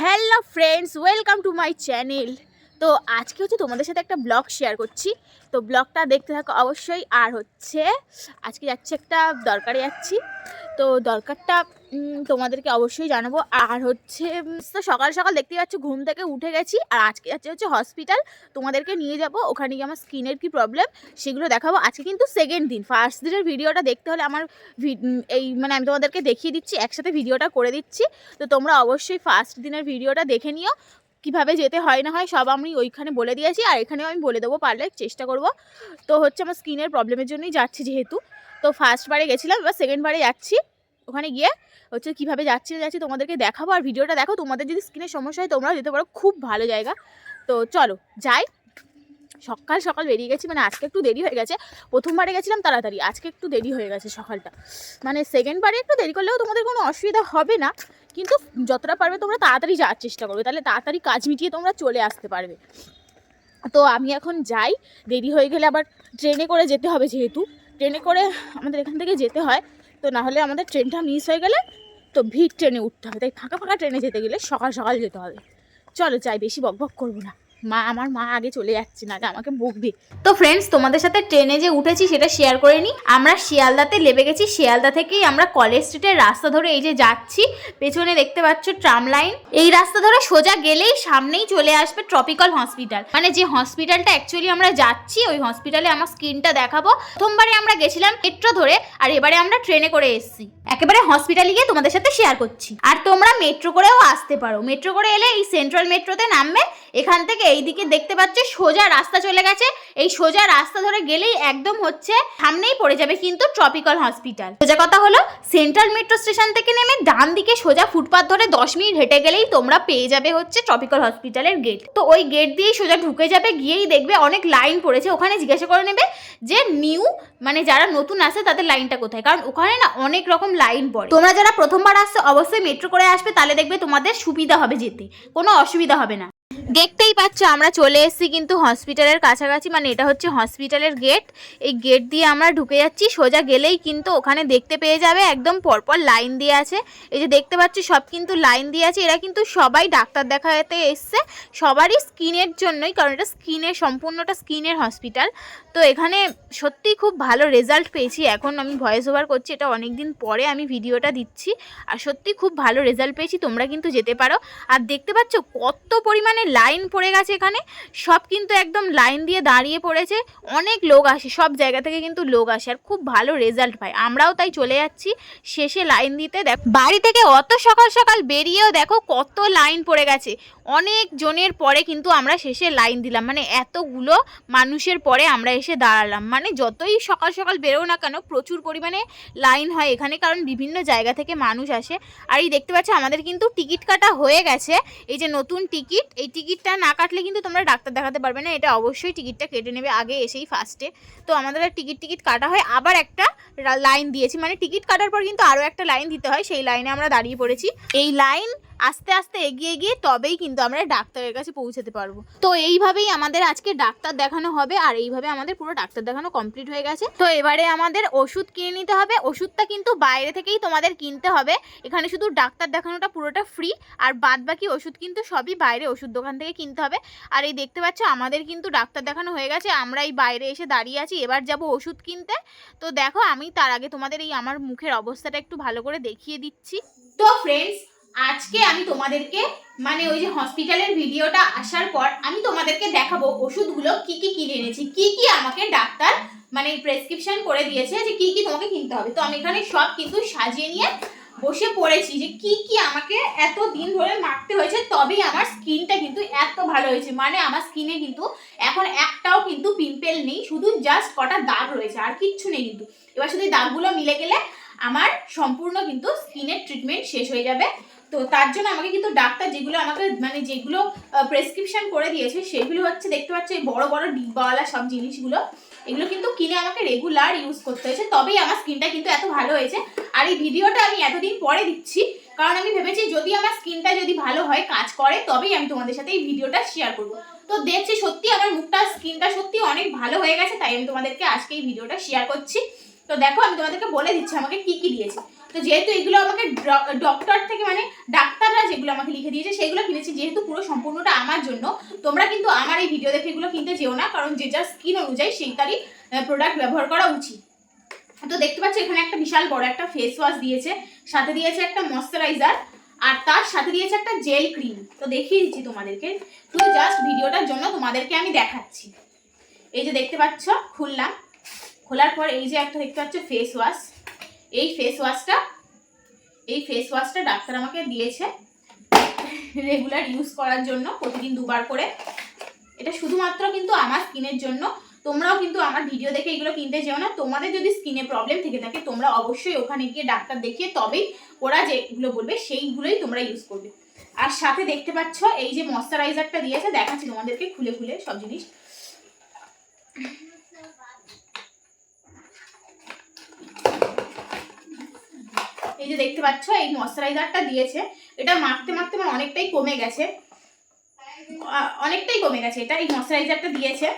Hello friends, welcome to my channel. তো আজকে হচ্ছে তোমাদের সাথে একটা ব্লগ শেয়ার করছি। তো ব্লগটা দেখতে থাকো অবশ্যই। আর হচ্ছে আজকে যাচ্ছি একটা দরকারে যাচ্ছি, তো দরকারটা তোমাদেরকে অবশ্যই জানাবো। আর হচ্ছে তো সকাল সকাল দেখতে পাচ্ছ ঘুম থেকে উঠে গেছি, আর আজকে যাচ্ছে হচ্ছে হসপিটাল। তোমাদেরকে নিয়ে যাব, ওখানে গিয়ে আমার স্কিনের কি প্রবলেম সেগুলো দেখাবো। আজকে কিন্তু সেকেন্ড দিন, ফার্স্ট দিনের ভিডিওটা দেখতে হলে আমার আমি তোমাদেরকে দেখিয়ে দিচ্ছি, একসাথে ভিডিওটা করে দিচ্ছি। তো তোমরা অবশ্যই ফার্স্ট দিনের ভিডিওটা দেখে নিও, কিভাবে যেতে হয় না হয় সব আমি ওইখানে বলে দিয়েছি, আর এখানেও আমি বলে দেবো, পারলে চেষ্টা করব। তো হচ্ছে আমার স্কিনের প্রবলেমের জন্যই যাচ্ছি যেহেতু। তো ফার্স্ট বারে গেছিলাম, এবার সেকেন্ড বারে যাচ্ছি। ওখানে গিয়ে হচ্ছে কীভাবে যাচ্ছি তোমাদেরকে দেখাবো। আর ভিডিওটা দেখো, তোমাদের যদি স্কিনের সমস্যা হয় তোমরাও যেতে পারো, খুব ভালো জায়গা। তো চলো যাই। সকাল সকাল বেরিয়ে গেছি, মানে আজকে একটু দেরি হয়ে গেছে। প্রথমবারে গেছিলাম তাড়াতাড়ি, আজকে একটু দেরি হয়ে গেছে সকালটা। মানে সেকেন্ড বারে একটু দেরি করলেও তোমাদের কোনো অসুবিধা হবে না, কিন্তু যতটা পারবে তোমরা তাড়াতাড়ি যাওয়ার চেষ্টা করবে, তাহলে তাড়াতাড়ি কাজ মিটিয়ে তোমরা চলে আসতে পারবে। তো আমি এখন যাই, দেরি হয়ে গেলে আবার ট্রেনে করে যেতে হবে, যেহেতু ট্রেনে করে আমাদের এখান থেকে যেতে হয়। তো না হলে আমাদের ট্রেনটা মিস হয়ে গেলে তো ভিড় ট্রেনে উঠতে হবে, তাই ফাঁকা ফাঁকা ট্রেনে যেতে গেলে সকাল সকাল যেতে হবে। চলো যাই, বেশি বকবক করবো না। আমার মা আগে চলে যাচ্ছে, না আমাকে বকবে। তো ফ্রেন্ডস, তোমাদের সাথে ট্রেনে যে উঠেছি সেটা শেয়ার করে নিই। আমরা শিয়ালদাতে লেবে গেছি, শিয়ালদা থেকেই আমরা কলেজ স্ট্রিটের রাস্তা ধরে এই যে যাচ্ছি। পেছনে দেখতে পাচ্ছ ট্রাম লাইন, এই রাস্তা ধরে সোজা গেলেই সামনেই চলে আসবে ট্রপিক্যাল হসপিটাল, মানে যে হসপিটালটা অ্যাকচুয়ালি আমরা যাচ্ছি ওই হসপিটালে আমার স্কিনটা দেখাবো। প্রথমবারে আমরা গেছিলাম মেট্রো ধরে, আর এবারে আমরা ট্রেনে করে এসেছি। একেবারে হসপিটালে গিয়ে তোমাদের সাথে শেয়ার করছি। আর তোমরা মেট্রো করেও আসতে পারো, মেট্রো করে এলে এই সেন্ট্রাল মেট্রোতে নামবে। এখান থেকে এইদিকে দেখতে পাচ্ছ সোজা রাস্তা চলে গেছে, এই সোজা রাস্তা ধরে গেলেই একদম হচ্ছে সামনেই পড়ে যাবে কিন্তু ট্রপিক্যাল হসপিটাল। সোজা কথা হলো, সেন্ট্রাল মেট্রো স্টেশন থেকে নেমে ডান দিকে সোজা ফুটপাথ ধরে 10 মিনিট হেঁটে গেলেই তোমরা পেয়ে যাবে হচ্ছে ট্রপিক্যাল হসপিটালের গেট। তো ওই গেট দিয়েই সোজা ঢুকে যাবে, গিয়েই দেখবে অনেক লাইন পড়েছে, ওখানে জিজ্ঞাসা করে নেবে যে নিউ, মানে যারা নতুন আসে তাদের লাইনটা কোথায়, কারণ ওখানে না অনেক রকম লাইন পড়ে। তোমরা যারা প্রথমবার আসছো অবশ্যই মেট্রো করে আসবে, তাহলে দেখবে তোমাদের সুবিধা হবে, যেতে কোনো অসুবিধা হবে না। দেখতেই পাচ্ছ আমরা চলে এসেছি কিন্তু হসপিটালের কাছাকাছি, মানে এটা হচ্ছে হসপিটালের গেট। এই গেট দিয়ে আমরা ঢুকে যাচ্ছি, সোজা গেলেই কিন্তু ওখানে দেখতে পেয়ে যাবে একদম পরপর লাইন দিয়ে আছে। এই যে দেখতে পাচ্ছি সব কিন্তু লাইন দিয়ে আছে, এরা কিন্তু সবাই ডাক্তার দেখাতে এসছে, সবারই স্কিনের জন্যই, কারণ এটা স্কিনের, সম্পূর্ণটা স্কিনের হসপিটাল। তো এখানে সত্যিই খুব ভালো রেজাল্ট পেয়েছি। এখন আমি ভয়েস ওভার করছি, এটা অনেক দিন পরে আমি ভিডিওটা দিচ্ছি, আর সত্যি খুব ভালো রেজাল্ট পেয়েছি। তোমরা কিন্তু যেতে পারো। আর দেখতে পাচ্ছ কত পরিমাণে লাইন পড়ে গেছে এখানে, সব কিন্তু একদম লাইন দিয়ে দাঁড়িয়ে পড়েছে, অনেক লোক আসে, সব জায়গা থেকে কিন্তু লোক আসে, আর খুব ভালো রেজাল্ট পায়। আমরাও তাই চলে যাচ্ছি শেষে লাইন দিতে। দেখো বাড়ি থেকে অত সকাল সকাল বেরিয়েও দেখো কত লাইন পড়ে গেছে, অনেক জনের পরে কিন্তু আমরা শেষে লাইন দিলাম, মানে এতগুলো মানুষের পরে আমরা এসে দাঁড়ালাম। মানে যতই সকাল সকাল বেরো না কেন প্রচুর পরিমাণে লাইন হয় এখানে, কারণ বিভিন্ন জায়গা থেকে মানুষ আসে। আর এই দেখতে পাচ্ছ আমাদের কিন্তু টিকিট কাটা হয়ে গেছে, এই যে নতুন টিকিট, এই টিকিটটা না কাটলে কিন্তু তোমরা ডাক্তার দেখাতে পারবে না, এটা অবশ্যই টিকিটটা কেটে নেবে আগে এসেই ফার্স্টে। তো আমাদের টিকিট কাটা হয়, আবার একটা লাইন দিয়েছি, মানে টিকিট কাটার পর কিন্তু আরও একটা লাইন দিতে হয়, সেই লাইনে আমরা দাঁড়িয়ে পড়েছি। এই লাইন আস্তে আস্তে এগিয়ে গিয়ে তবেই কিন্তু আমরা ডাক্তারের কাছে পৌঁছাতে পারবো। তো এইভাবেই আমাদের আজকে ডাক্তার দেখানো হবে, আর এইভাবে আমাদের পুরো ডাক্তার দেখানো কমপ্লিট হয়ে গেছে। তো এবারে আমাদের ওষুধ কিনে নিতে হবে, ওষুধটা কিন্তু বাইরে থেকেই তোমাদের কিনতে হবে, এখানে শুধু ডাক্তার দেখানোটা পুরোটা ফ্রি, আর বাদ বাকি ওষুধ কিন্তু সবই বাইরে ওষুধ দোকান থেকে কিনতে হবে। আর এই দেখতে পাচ্ছ আমাদের কিন্তু ডাক্তার দেখানো হয়ে গেছে, আমরা এই বাইরে এসে দাঁড়িয়ে আছি, এবার যাব ওষুধ কিনতে। তো দেখো আমি তার আগে তোমাদের এই আমার মুখের অবস্থাটা একটু ভালো করে দেখিয়ে দিচ্ছি। তো ফ্রেন্ডস, আজকে আমি তোমাদেরকে, মানে ওই যে হসপিটালের ভিডিওটা আসার পর আমি তোমাদেরকে দেখাবো ওষুধগুলো কি কি কিনে এনেছি, কি কি আমাকে ডাক্তার মানে প্রেসক্রিপশন করে দিয়েছে যে কি কি তোমাকে কিনতে হবে। তো আমি এখানে সব কিন্তু সাজিয়ে নিয়ে বসে পড়েছি যে কি কি আমাকে এত দিন ধরে মাখতে হয়েছে, তবেই আমার স্কিনটা কিন্তু এত ভালো হয়েছে। মানে আমার স্কিনে কিন্তু এখন একটাও কিন্তু পিম্পল নেই, শুধু জাস্ট কটা দাগ রয়েছে, আর কিচ্ছু নেই কিন্তু। এবার শুধু দাগগুলো মিলে গেলে আমার সম্পূর্ণ কিন্তু স্কিনের ট্রিটমেন্ট শেষ হয়ে যাবে। তো তার জন্য আমাকে কিন্তু ডাক্তার যেগুলো আমাকে মানে যেগুলো প্রেসক্রিপশন করে দিয়েছে সেগুলো হচ্ছে দেখতে পাচ্ছ এই বড় বড় ডিব্বাওয়ালা সব জিনিসগুলো, এগুলো কিন্তু কিনে আমাকে রেগুলার ইউজ করতে হয়েছে, তবেই আমার স্কিনটা কিন্তু এত ভালো হয়েছে। আর এই ভিডিওটা আমি এতদিন পরে দিচ্ছি, কারণ আমি ভেবেছি যদি আমার স্কিনটা যদি ভালো হয়, কাজ করে, তবেই আমি তোমাদের সাথে এই ভিডিওটা শেয়ার করব। তো দেখছি সত্যি আমার মুখটা, স্কিনটা সত্যি অনেক ভালো হয়ে গেছে, তাই আমি তোমাদেরকে আজকে এই ভিডিওটা শেয়ার করছি। তো দেখো আমি তোমাদেরকে বলে দিচ্ছি আমাকে কি কি দিয়েছে। তো যেহেতু এগুলো আমাকে ডক্টর থেকে মানে ডাক্তাররা যেগুলো আমাকে লিখে দিয়েছে সেগুলো কিনেছি, যেহেতু পুরো সম্পূর্ণটা আমার জন্য। তোমরা কিন্তু আমার এই ভিডিও দেখে এগুলো কিনতে যেও না, কারণ যে যার স্কিন অনুযায়ী সেই তারই প্রোডাক্ট ব্যবহার করা উচিত। তো দেখতে পাচ্ছ এখানে একটা বিশাল বড় একটা ফেস ওয়াশ দিয়েছে, সাথে দিয়েছে একটা ময়শ্চারাইজার, আর তার সাথে দিয়েছে একটা জেল ক্রিম। তো দেখিয়ে দিচ্ছি তোমাদেরকে, শুধু জাস্ট ভিডিওটার জন্য তোমাদেরকে আমি দেখাচ্ছি। এই যে দেখতে পাচ্ছ, খুললাম, খোলার পর এই যে একটা দেখতে পাচ্ছ ফেস ওয়াশ। এই ফেস ওয়াশটা ডাক্তার আমাকে দিয়েছে রেগুলার ইউজ করার জন্য, প্রতিদিন 2 বার করে। এটা শুধুমাত্র কিন্তু আমার স্কিনের জন্য। তোমরাও কিন্তু আমার ভিডিও দেখে এগুলো কিনতে যেও না। তোমাদের যদি স্কিনে প্রবলেম থেকে থাকে তোমরা অবশ্যই ওখানে গিয়ে ডাক্তার দেখিয়ে তবেই ওরা যেগুলো বলবে সেইগুলোই তোমরা ইউজ করবে। আর সাথে দেখতে পাচ্ছ এই যে ময়শ্চারাইজারটা দিয়েছে, দেখাচ্ছি তোমাদেরকে খুলে খুলে সব জিনিস। এই যে দেখতে পাচ্ছ এই ময়শ্চারাইজারটা দিয়েছে, এটা মাখতে মাখতে আমার অনেকটাই কমে গেছে এটা। এই ময়শ্চারাইজারটা দিয়েছে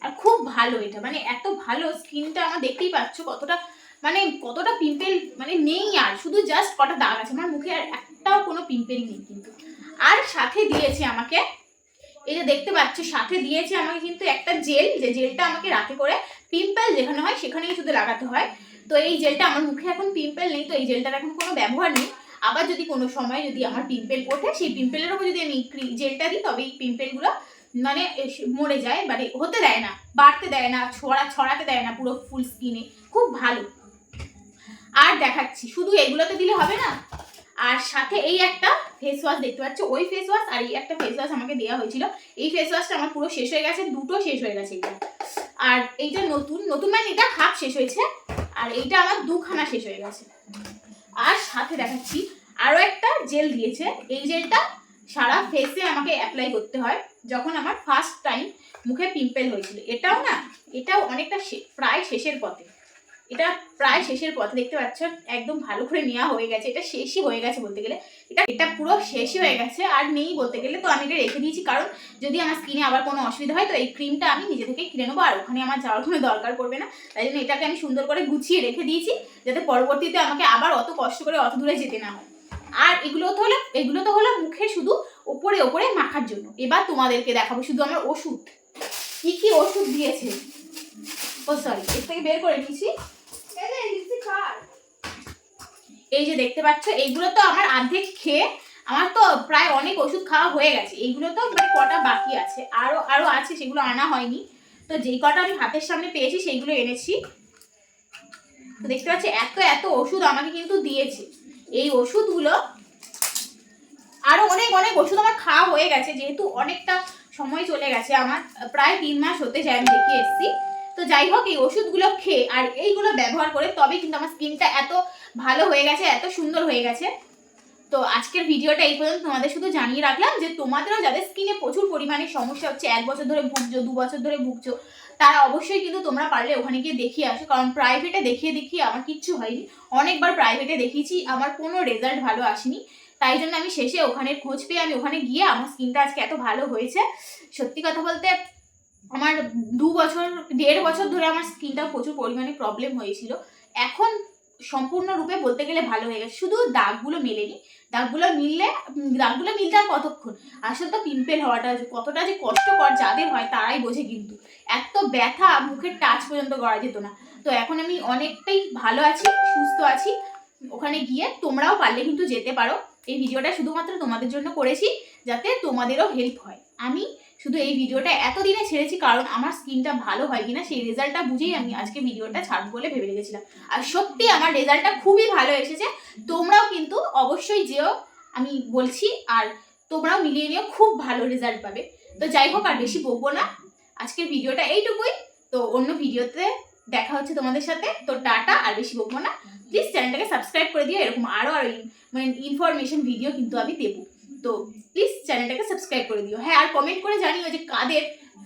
আর খুব ভালো এটা, মানে এত ভালো স্কিনটা আমার, দেখতেই পাচ্ছ কতটা পিম্পল মানে নেই, আর শুধু জাস্ট কটা দাগ আছে আমার মুখে, আর একটাও কোনো পিম্পল নেই কিন্তু। আর সাথে দিয়েছে আমাকে, এই যে দেখতে পাচ্ছ সাথে দিয়েছে আমাকে কিন্তু একটা জেল, যে জেলটা আমাকে রাতে করে পিম্পল যেখানে হয় সেখানেই শুধু লাগাতে হয়। তো এই জেলটা, আমার মুখে এখন পিম্পল নেই, তো এই জেলটার এখন কোনো ব্যবহার নেই। আবার যদি কোনো সময় যদি আমার পিম্পল ওঠে, সেই পিম্পলের উপর যদি আমি জেলটা দিই তবে এই পিম্পলগুলো মানে মরে যায়, মানে হতে দেয় না, বাড়তে দেয় না, ছড়াতে দেয় না পুরো ফুল স্কিনে, খুব ভালো। আর দেখাচ্ছি, শুধু এগুলোতে দিলে হবে না, আর সাথে এই একটা ফেস ওয়াশ দেখতে পাচ্ছ, ওই ফেস ওয়াশ আর এই একটা ফেস ওয়াশ আমাকে দেওয়া হয়েছিল। এই ফেস ওয়াশটা আমার পুরো শেষ হয়ে গেছে, দুটো শেষ হয়ে গেছে এটা। আর এইটা নতুন মানে এটা হাফ শেষ হয়েছে, আর এইটা আমার 2খানা শেষ হয়ে গেছে। আর সাথে দেখাচ্ছি আরো একটা জেল দিয়েছে। এই জেলটা সারা ফেসে আমাকে অ্যাপ্লাই করতে হয় যখন আমার ফার্স্ট টাইম মুখে পিম্পল হয়েছিল। এটাও অনেকটা প্রায় শেষের পথে, দেখতে পাচ্ছ একদম ভালো করে নেওয়া হয়ে গেছে, এটা শেষই হয়ে গেছে বলতে গেলে, এটা পুরো শেষই হয়ে গেছে, আর নেই বলতে গেলে। তো আমি এটা রেখে দিয়েছি, কারণ যদি আমার স্কিনে আবার কোনো অসুবিধা হয় তো এই ক্রিমটা আমি নিজে থেকে কিনে নেবো, আর ওখানে আমার যাওয়ার কোনো দরকার পড়বে না। তাই জন্য এটাকে আমি সুন্দর করে গুছিয়ে রেখে দিয়েছি, যাতে পরবর্তীতে আমাকে আবার অত কষ্ট করে অত দূরে যেতে না হয়। আর এগুলো তো হলো মুখে শুধু ওপরে ওপরে মাখার জন্য। এবার তোমাদেরকে দেখাবো শুধু আমার ওষুধ, কি ওষুধ দিয়েছে। ও সরি, এর থেকে বের করে নিয়েছি। এই যে দেখতে পাচ্ছ, এইগুলো তো আমার অর্ধেক খেয়ে, আমার তো প্রায় অনেক ওষুধ খাওয়া হয়ে গেছে। এইগুলো তো মানে কটা বাকি আছে, আরো আছে, সেগুলো আনা হয়নি। তো যেই কটা আমি হাতের সামনে পেয়েছি সেইগুলো এনেছি। তো দেখতে পাচ্ছি এত ওষুধ আমাকে কিন্তু দিয়েছে। এই ওষুধগুলো, আরো অনেক ওষুধ আমার খাওয়া হয়ে গেছে, যেহেতু অনেকটা সময় চলে গেছে, আমার প্রায় 3 মাস হতে যায় আমি দেখিয়ে এসেছি। তো যাই হোক, এই ওষুধগুলো খেয়ে আর এইগুলো ব্যবহার করে তবে কিন্তু আমার স্কিনটা এত ভালো হয়ে গেছে, এত সুন্দর হয়ে গেছে। তো আজকের ভিডিওটা এই পর্যন্ত, তোমাদের শুধু জানিয়ে রাখলাম যে তোমাদেরও যাদের স্কিনে প্রচুর পরিমাণে সমস্যা হচ্ছে, 1 বছর ধরে ভুগছো, 2 বছর ধরে ভুগছো, তারা অবশ্যই কিন্তু তোমরা পারলে ওখানে গিয়ে দেখিয়ে আসো, কারণ প্রাইভেটে দেখিয়ে আমার কিচ্ছু হয়নি। অনেকবার প্রাইভেটে দেখিয়েছি, আমার কোনো রেজাল্ট ভালো আসেনি। তাই জন্য আমি শেষে ওখানে খোঁজ পেয়ে আমি ওখানে গিয়ে আমার স্কিনটা আজকে এত ভালো হয়েছে। সত্যি কথা বলতে আমার 1.5 বছর ধরে আমার স্কিনটা প্রচুর পরিমাণে প্রবলেম হয়েছিল, এখন সম্পূর্ণরূপে বলতে গেলে ভালো হয়ে গেছে। শুধু দাগগুলো মেলেনি, দাগগুলো মিলতে আর কতক্ষণ। আসলে তো পিম্পল হওয়াটা কতটা যে কষ্টকর যাদের হয় তারাই বোঝে, কিন্তু এত ব্যথা, মুখের টাচ পর্যন্ত করা যেত না। তো এখন আমি অনেকটাই ভালো আছি, সুস্থ আছি। ওখানে গিয়ে তোমরাও পারলে কিন্তু যেতে পারো। এই ভিডিওটা শুধুমাত্র তোমাদের জন্য করেছি, যাতে তোমাদেরও হেল্প হয়। আমি শুধু এই ভিডিওটা এতদিনে ছেড়েছি কারণ আমার স্কিনটা ভালো হয় কিনা সেই রেজাল্টটা বুঝেই আমি আজকে ভিডিওটা ছাড়ব বলে ভেবে রেখেছিলাম। আর সত্যি আমার রেজাল্টটা খুবই ভালো এসেছে। তোমরাও কিন্তু অবশ্যই যেও, আমি বলছি, আর তোমরাও মিলিয়ে নিও, খুব ভালো রেজাল্ট পাবে। তো যাই হোক, আর বেশি বলবো না, আজকের ভিডিওটা এইটুকুই। তো অন্য ভিডিওতে দেখা হচ্ছে তোমাদের সাথে। তো টাটা, আর বেশি বলবো না। প্লিজ চ্যানেলটাকে সাবস্ক্রাইব করে দিও, এরকম আরো মানে ইনফরমেশন ভিডিও কিন্তু আমি দেবো। তো প্লিজ চ্যানেলটাকে সাবস্ক্রাইব করে দিও। হ্যাঁ, আর কমেন্ট করে জানিও যে কাদের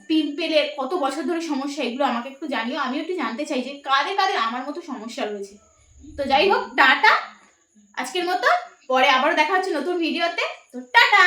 পিম্পলের কত বছর ধরে সমস্যা, এগুলো আমাকে একটু জানিও। আমিও একটু জানতে চাই যে কাদের আমার মতো সমস্যা রয়েছে। তো যাই হোক, টাটা আজকের মতো, পরে আবারও দেখা হচ্ছে নতুন ভিডিওতে। তো টাটা।